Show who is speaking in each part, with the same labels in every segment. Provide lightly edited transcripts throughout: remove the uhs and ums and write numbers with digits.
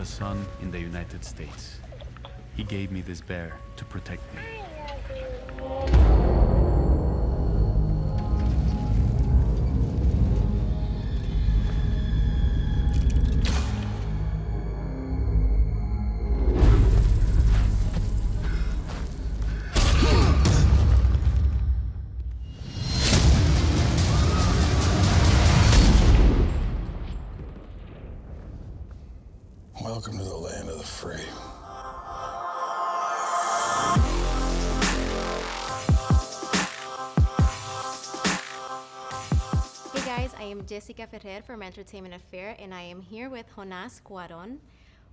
Speaker 1: a son in the United States. He gave me this bear to protect me.
Speaker 2: Welcome to the land of the free.
Speaker 3: Hey guys, I am Jessica Ferrer from Entertainment Affair, and I am here with Jonás Cuarón,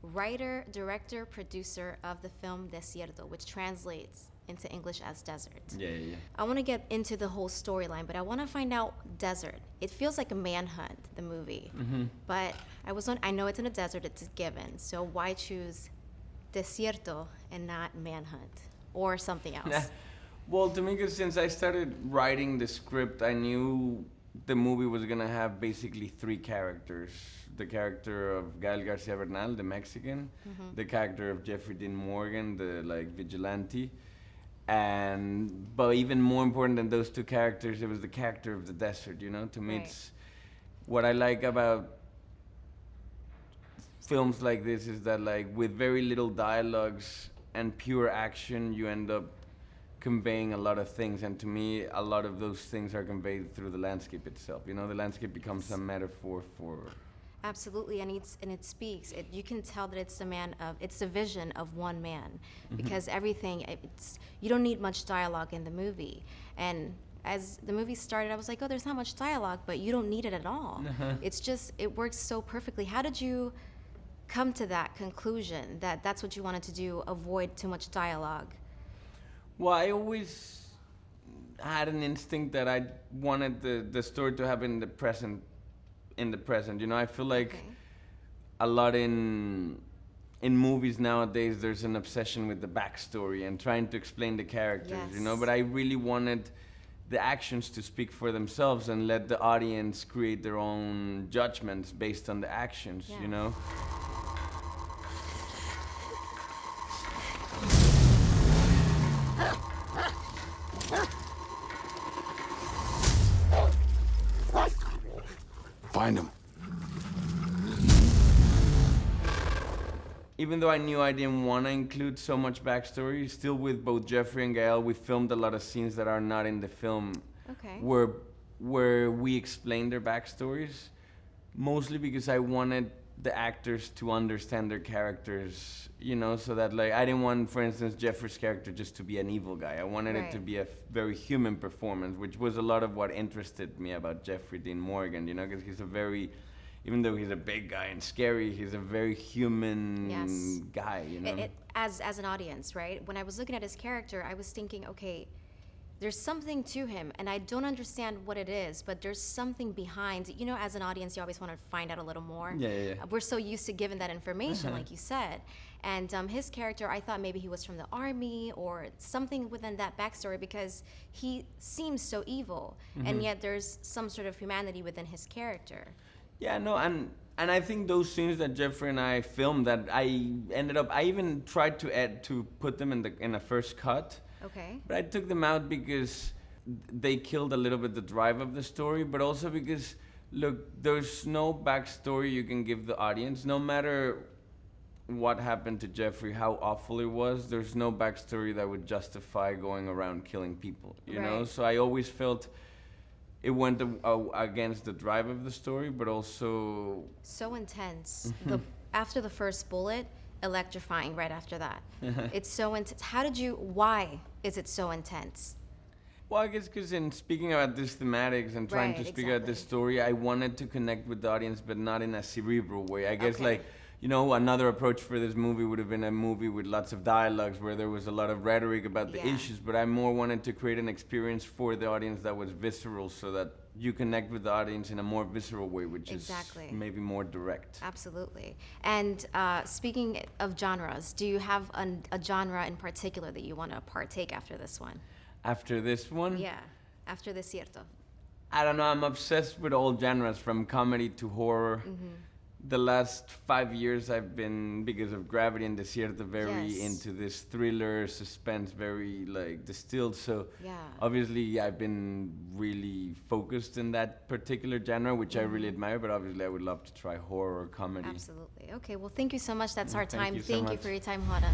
Speaker 3: writer, director, producer of the film Desierto, which translates into English as desert.
Speaker 4: Yeah.
Speaker 3: I want to get into the whole storyline, but I want to find out desert. It feels like a manhunt, the movie. But I know it's in a desert, it's a given. So why choose Desierto and not manhunt or something else?
Speaker 4: Well, to me, because since I started writing the script, I knew the movie was gonna have basically three characters. The character of Gael García Bernal, the Mexican, the character of Jeffrey Dean Morgan, the vigilante, but even more important than those two characters, it was the character of the desert. You know, to me, it's what I like about films like this is that, like, with very little dialogues and pure action, you end up conveying a lot of things, and to me, a lot of those things are conveyed through the landscape itself. You know, the landscape becomes a metaphor for.
Speaker 3: Absolutely, and it speaks. You can tell that it's the vision of one man, because everything. You don't need much dialogue in the movie, and as the movie started, I was like, oh, there's not much dialogue, but you don't need it at all. It's just, it works so perfectly. How did you come to that conclusion that that's what you wanted to do, avoid too much dialogue?
Speaker 4: Well, I always had an instinct that I wanted the story to happen in the present. You know, I feel like a lot in movies nowadays, there's an obsession with the backstory and trying to explain the characters, you know, but I really wanted the actions to speak for themselves and let the audience create their own judgments based on the actions, you know?
Speaker 2: Find him.
Speaker 4: Even though I knew I didn't want to include so much backstory, still with both Jeffrey and Gael, we filmed a lot of scenes that are not in the film, where we explain their backstories, mostly because I wanted the actors to understand their characters, you know, so that, like, I didn't want, for instance, Jeffrey's character just to be an evil guy. I wanted it to be a very human performance, which was a lot of what interested me about Jeffrey Dean Morgan, you know, because he's even though he's a big guy and scary, he's a very human guy, you know?
Speaker 3: As an audience, right? When I was looking at his character, I was thinking, okay, there's something to him, and I don't understand what it is, but there's something behind. You know, as an audience, you always want to find out a little more.
Speaker 4: Yeah.
Speaker 3: We're so used to giving that information, like you said. And his character, I thought maybe he was from the army or something within that backstory, because he seems so evil, and yet there's some sort of humanity within his character.
Speaker 4: Yeah, no, and I think those scenes that Jeffrey and I filmed, that I even tried to put them in a first cut.
Speaker 3: Okay.
Speaker 4: But I took them out because they killed a little bit the drive of the story, but also because, look, there's no backstory you can give the audience. No matter what happened to Jeffrey, how awful it was, there's no backstory that would justify going around killing people, you know? So I always felt it went against the drive of the story, but also...
Speaker 3: So intense. After the first bullet, electrifying right after that. It's so intense. Why is it so intense?
Speaker 4: Well, I guess because in speaking about these thematics and trying to speak out this story, I wanted to connect with the audience, but not in a cerebral way. I guess, like, you know, another approach for this movie would have been a movie with lots of dialogues where there was a lot of rhetoric about the issues, but I more wanted to create an experience for the audience that was visceral, so that you connect with the audience in a more visceral way, which is maybe more direct.
Speaker 3: Absolutely. And speaking of genres, do you have a genre in particular that you want to partake after this one?
Speaker 4: After this one?
Speaker 3: Yeah, after Desierto.
Speaker 4: I don't know, I'm obsessed with all genres, from comedy to horror. the last 5 years I've been, because of Gravity and Desierto, very into this thriller, suspense, very like distilled. So obviously I've been really focused in that particular genre, which I really admire, but obviously I would love to try horror or comedy.
Speaker 3: Absolutely. Okay, well, thank you so much. That's our time.
Speaker 4: Thank
Speaker 3: you for your time, Hana.